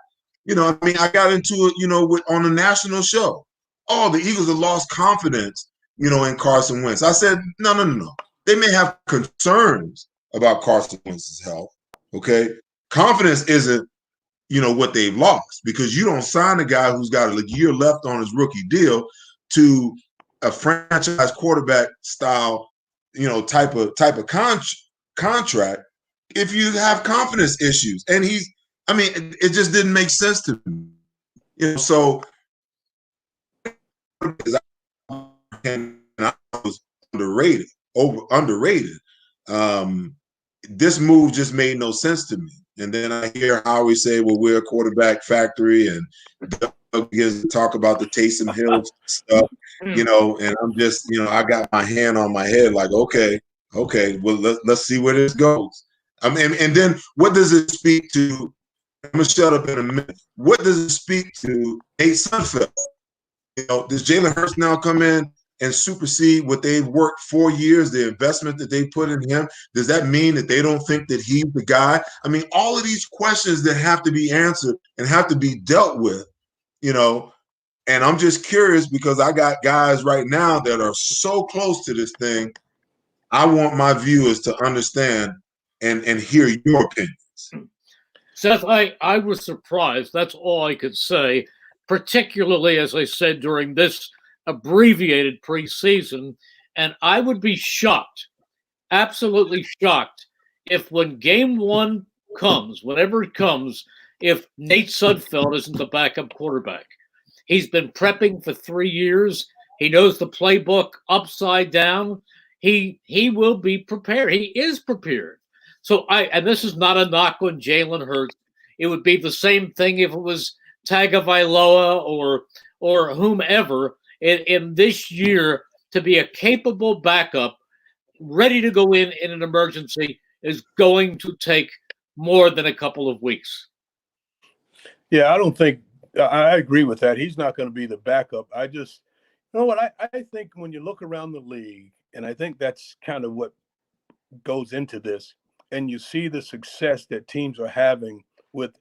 I got into it, on a national show. Oh, the Eagles have lost confidence, in Carson Wentz. I said, no. They may have concerns about Carson Wentz's health, okay? Confidence isn't, what they've lost, because you don't sign a guy who's got a year left on his rookie deal to a franchise quarterback style, type of contract if you have confidence issues. And it just didn't make sense to me. So I was underrated. This move just made no sense to me. And then I hear Howie say, well, we're a quarterback factory, and Doug begins to talk about the Taysom Hill stuff, and I'm just, I got my hand on my head like, okay, well, let's see where this goes. And then what does it speak to? I'm going to shut up in a minute. What does it speak to Nate Sudfeld? Does Jalen Hurts now come in and supersede what they've worked 4 years, the investment that they put in him? Does that mean that they don't think that he's the guy? All of these questions that have to be answered and have to be dealt with, and I'm just curious because I got guys right now that are so close to this thing. I want my viewers to understand and hear your opinions. Seth, I was surprised. That's all I could say, particularly, as I said, during this abbreviated preseason. And I would be shocked, absolutely shocked, if when game one comes, whenever it comes, if Nate Sudfeld isn't the backup quarterback. He's been prepping for 3 years. He knows the playbook upside down. He will be prepared. He is prepared. So and this is not a knock on Jalen Hurts. It would be the same thing if it was Tagovailoa or whomever in this year. To be a capable backup, ready to go in an emergency, is going to take more than a couple of weeks. Yeah, I agree with that. He's not going to be the backup. I just, I think when you look around the league, and I think that's kind of what goes into this, and you see the success that teams are having with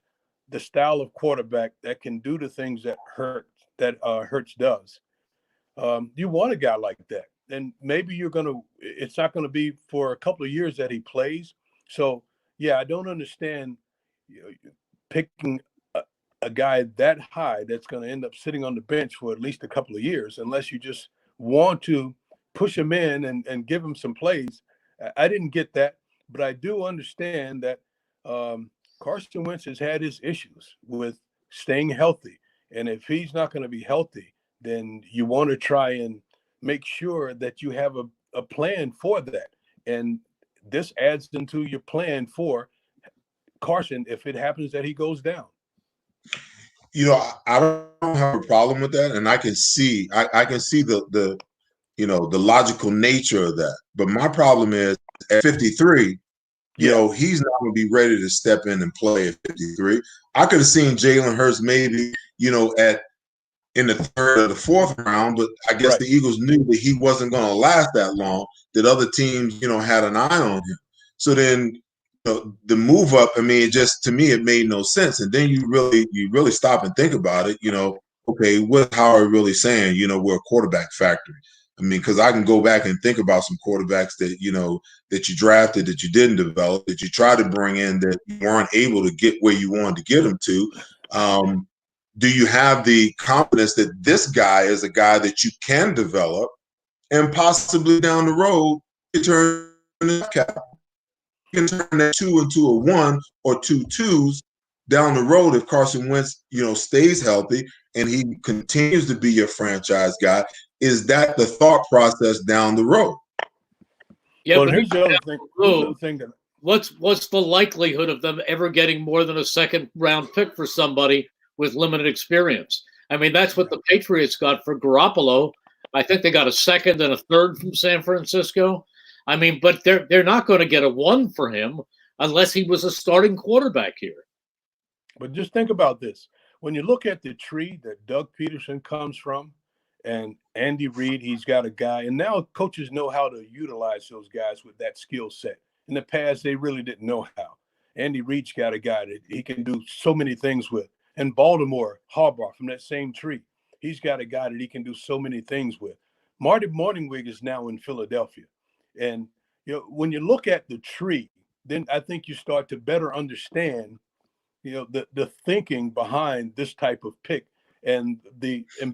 the style of quarterback that can do the things that Hurts does. You want a guy like that. And maybe it's not going to be for a couple of years that he plays. So, yeah, I don't understand picking a guy that high that's going to end up sitting on the bench for at least a couple of years, unless you just want to push him in and give him some plays. I didn't get that, but I do understand that Carson Wentz has had his issues with staying healthy. And if he's not going to be healthy, then you want to try and make sure that you have a plan for that. And this adds into your plan for Carson if it happens that he goes down. I don't have a problem with that, and I can see the logical nature of that. But my problem is at 53, he's not going to be ready to step in and play at 53. I could have seen Jalen Hurts maybe, in the third or the fourth round, but I guess the Eagles knew that he wasn't going to last that long, that other teams, had an eye on him. So then the move up, to me, it made no sense. And then you really stop and think about it, okay, what's Howard really saying? We're a quarterback factory. I mean, because I can go back and think about some quarterbacks that that you drafted, that you didn't develop, that you tried to bring in, that you weren't able to get where you wanted to get them to. Do you have the confidence that this guy is a guy that you can develop and possibly down the road you turn capital? You can turn that 2 into a 1 or 2 2s down the road if Carson Wentz, stays healthy and he continues to be your franchise guy. Is that the thought process down the road? Yeah, well, but here's the other thing that what's the likelihood of them ever getting more than a second round pick for somebody with limited experience? I mean, that's what the Patriots got for Garoppolo. I think they got a second and a third from San Francisco. I mean, but they're not going to get a 1 for him unless he was a starting quarterback here. But just think about this. When you look at the tree that Doug Peterson comes from and Andy Reid, he's got a guy. And now coaches know how to utilize those guys with that skill set. In the past, they really didn't know how. Andy Reid's got a guy that he can do so many things with. And Baltimore, Harbaugh from that same tree, he's got a guy that he can do so many things with. Marty Morningwig is now in Philadelphia. And when you look at the tree, then I think you start to better understand the thinking behind this type of pick and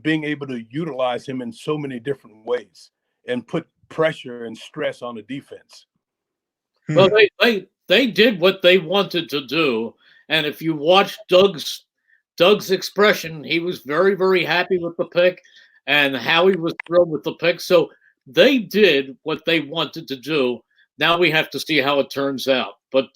being able to utilize him in so many different ways and put pressure and stress on the defense. Well, they did what they wanted to do, and if you watch Doug's expression, he was very, very happy with the pick and how he was thrilled with the pick. So they did what they wanted to do. Now we have to see how it turns out. But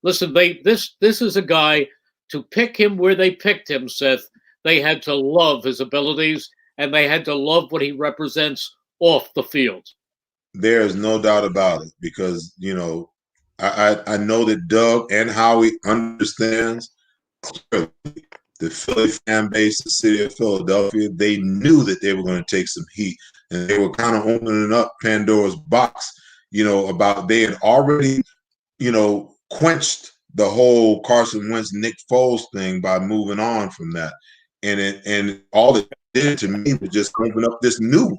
listen, this is a guy, to pick him where they picked him, Seth. They had to love his abilities and they had to love what he represents off the field. There is no doubt about it, because I know that Doug and Howie understands the Philly fan base, the city of Philadelphia. They knew that they were going to take some heat, and they were kind of opening up Pandora's box. About they had already quenched the whole Carson Wentz, Nick Foles thing by moving on from that. And all it did to me was just open up this new one,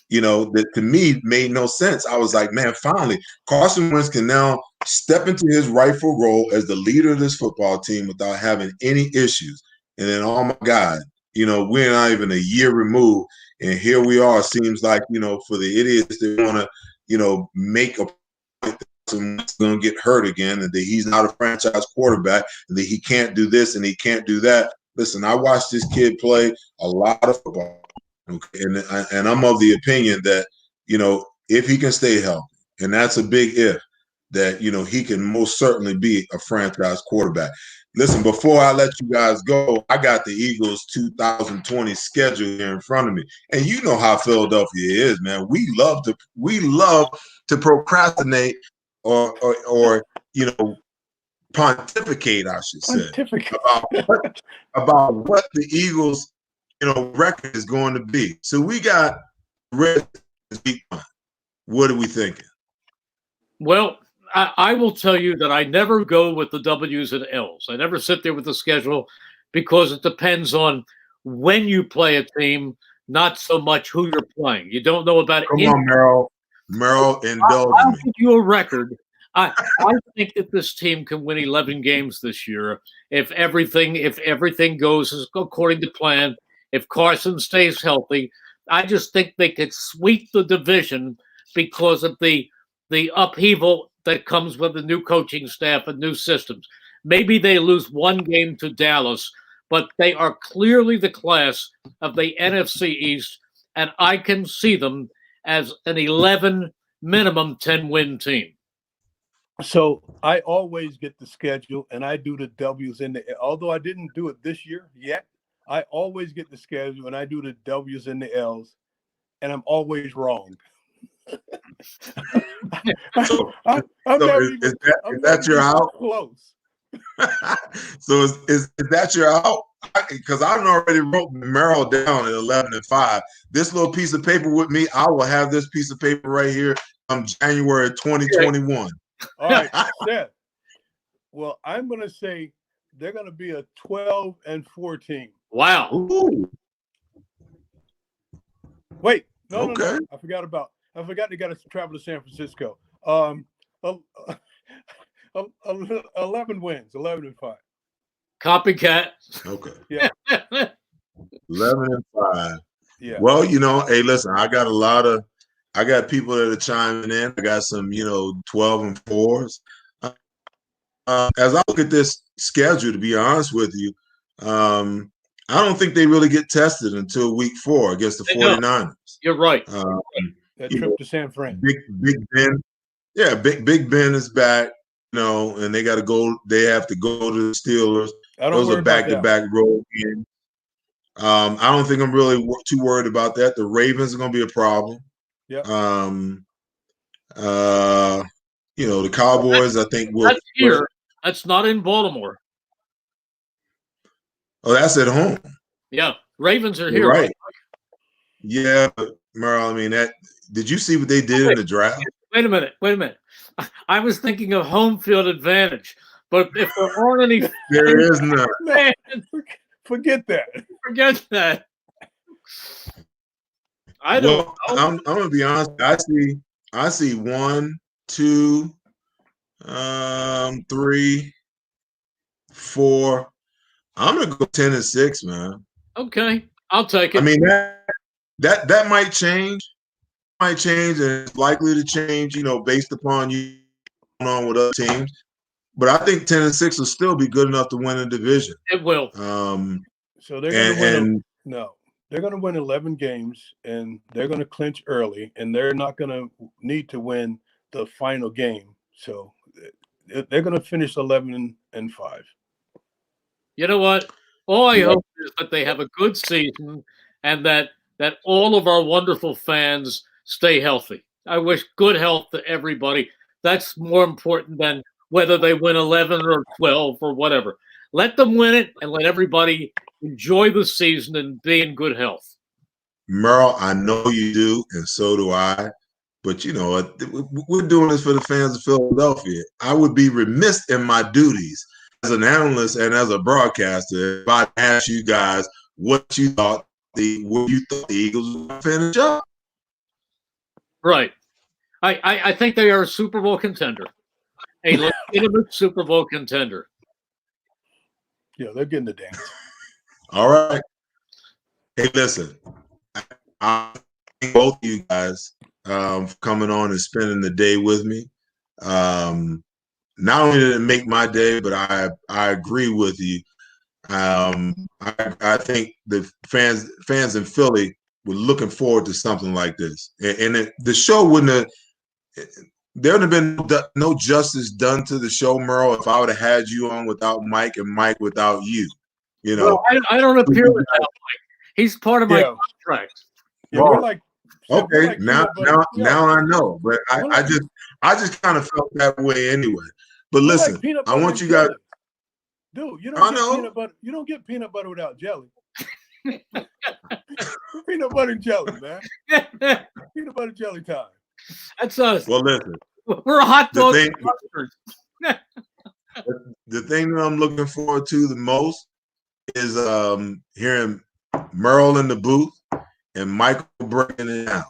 that to me made no sense. I was like, man, finally, Carson Wentz can now step into his rightful role as the leader of this football team without having any issues. And then, oh my God, we're not even a year removed. And here we are, seems like, for the idiots that want to, make a point that going to get hurt again, and that he's not a franchise quarterback, and that he can't do this and he can't do that. Listen, I watched this kid play a lot of football, okay? And I'm of the opinion that, if he can stay healthy, and that's a big if, that, he can most certainly be a franchise quarterback. Listen, before I let you guys go, I got the Eagles 2020 schedule here in front of me. And you know how Philadelphia is, man. We love to procrastinate or pontificate, I should say, about what the Eagles, record is going to be. So we got Red week 1. What are we thinking? Well, I will tell you that I never go with the W's and L's. I never sit there with the schedule, because it depends on when you play a team, not so much who you're playing. You don't know about it. Come on, Merrill, indulge I'll me. give you a record. I think that this team can win 11 games this year if everything goes according to plan. If Carson stays healthy, I just think they could sweep the division because of the upheaval that comes with the new coaching staff and new systems. Maybe they lose one game to Dallas, but they are clearly the class of the NFC East, and I can see them as an 11 minimum 10-win team. So I always get the schedule, and I do the W's in the. Although I didn't do it this year yet, I always get the schedule, and I do the W's and the L's, and I'm always wrong. So is that your out? Close. So is that your out? Because I already wrote Merrill down at 11-5. This little piece of paper with me, I will have this piece of paper right here January 2021. All right, Seth. Well, I'm going to say they're going to be a 12-14. Wow. Ooh. Wait, no. Okay. I forgot they got to travel to San Francisco. 11 wins, 11-5. Copycat. Okay. Yeah. 11-5. Yeah. Well, hey, listen, I got people that are chiming in. I got some, 12-4s. As I look at this schedule, to be honest with you, I don't think they really get tested until week 4 against the 49ers. You're right. That trip to San Fran. Big Ben. Yeah, Big Ben is back, and they have to go to the Steelers. Those are back-to-back road games. I don't think I'm really too worried about that. The Ravens are going to be a problem. Yeah. The Cowboys, I think will. That's here. That's not in Baltimore. Oh, that's at home. Yeah, Ravens are You're here. Right. Yeah, but Merle, I mean, did you see what they did in the draft? Wait a minute. I was thinking of home field advantage, but if there aren't any, there is none. Forget that. Forget that. I don't know. I'm gonna be honest. I see 1, 2, 3, 4. I'm gonna go 10-6, man. Okay, I'll take it. I mean that might change. And it's likely to change, based upon you going on with other teams. But I think 10-6 will still be good enough to win a division. It will. So they're going to win. They're going to win 11 games, and they're going to clinch early, and they're not going to need to win the final game. So they're going to finish 11-5. You know what? All I hope is that they have a good season and that all of our wonderful fans stay healthy. I wish good health to everybody. That's more important than whether they win 11 or 12 or whatever. Let them win it and let everybody enjoy the season and be in good health. Merle, I know you do, and so do I. But we're doing this for the fans of Philadelphia. I would be remiss in my duties as an analyst and as a broadcaster if I asked you guys what you thought the Eagles would finish up. Right. I think they are a Super Bowl contender. A legitimate Super Bowl contender. Yeah, they're getting the dance. All right. Hey, listen. I thank both of you guys for coming on and spending the day with me. Not only did it make my day, but I agree with you. I think the fans in Philly were looking forward to something like this, and the show wouldn't have. There would have been no justice done to the show, Merle, if I would have had you on without Mike and Mike without you. Well, I don't appear without Mike. He's part of my contract. Yeah, we're like now I know, but I just kind of felt that way anyway. But listen, I want you guys. Dude, you don't get peanut butter. You don't get peanut butter without jelly. Peanut butter and jelly, man. Peanut butter jelly time. That's us. Well, listen. We're a hot dog. The thing that I'm looking forward to the most is hearing Merle in the booth and Michael breaking it down.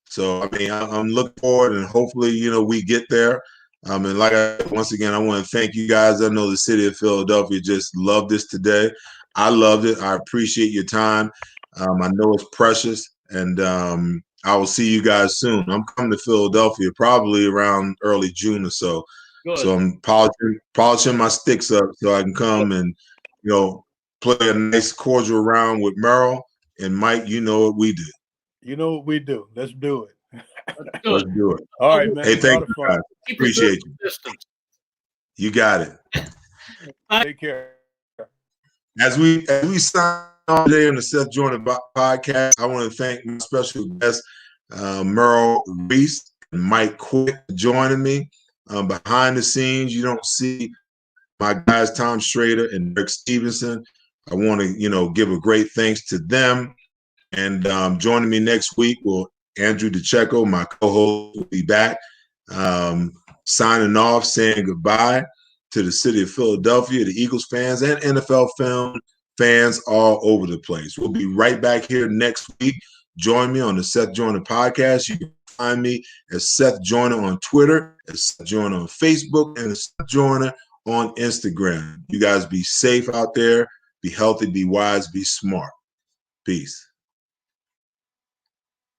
So, I mean, I'm looking forward, and hopefully, we get there. And once again, I want to thank you guys. I know the city of Philadelphia just loved this today. I loved it. I appreciate your time. I know it's precious, and I will see you guys soon. I'm coming to Philadelphia probably around early June or so. Good. So I'm polishing my sticks up so I can come and, play a nice cordial round with Merle and Mike. You know what we do. You know what we do. Let's do it. Let's do it. All right, man. Hey, thank you, guys. Appreciate you. You got it. Take care. As we sign off today on the Seth Joyner podcast, I want to thank my special guests, Merle Reese and Mike Quick, for joining me. Behind the scenes, you don't see my guys Tom Schrader and Rick Stevenson. I want to, give a great thanks to them. And joining me next week will Andrew DeCecco, my co-host, will be back. Signing off, saying goodbye to the city of Philadelphia, the Eagles fans, and NFL fans all over the place. We'll be right back here next week join me on the Seth Joyner podcast. You can find me as Seth Joyner on Twitter, as Seth Joyner on Facebook, and as Seth Joyner on Instagram. You guys be safe out there, be healthy, be wise, be smart. Peace.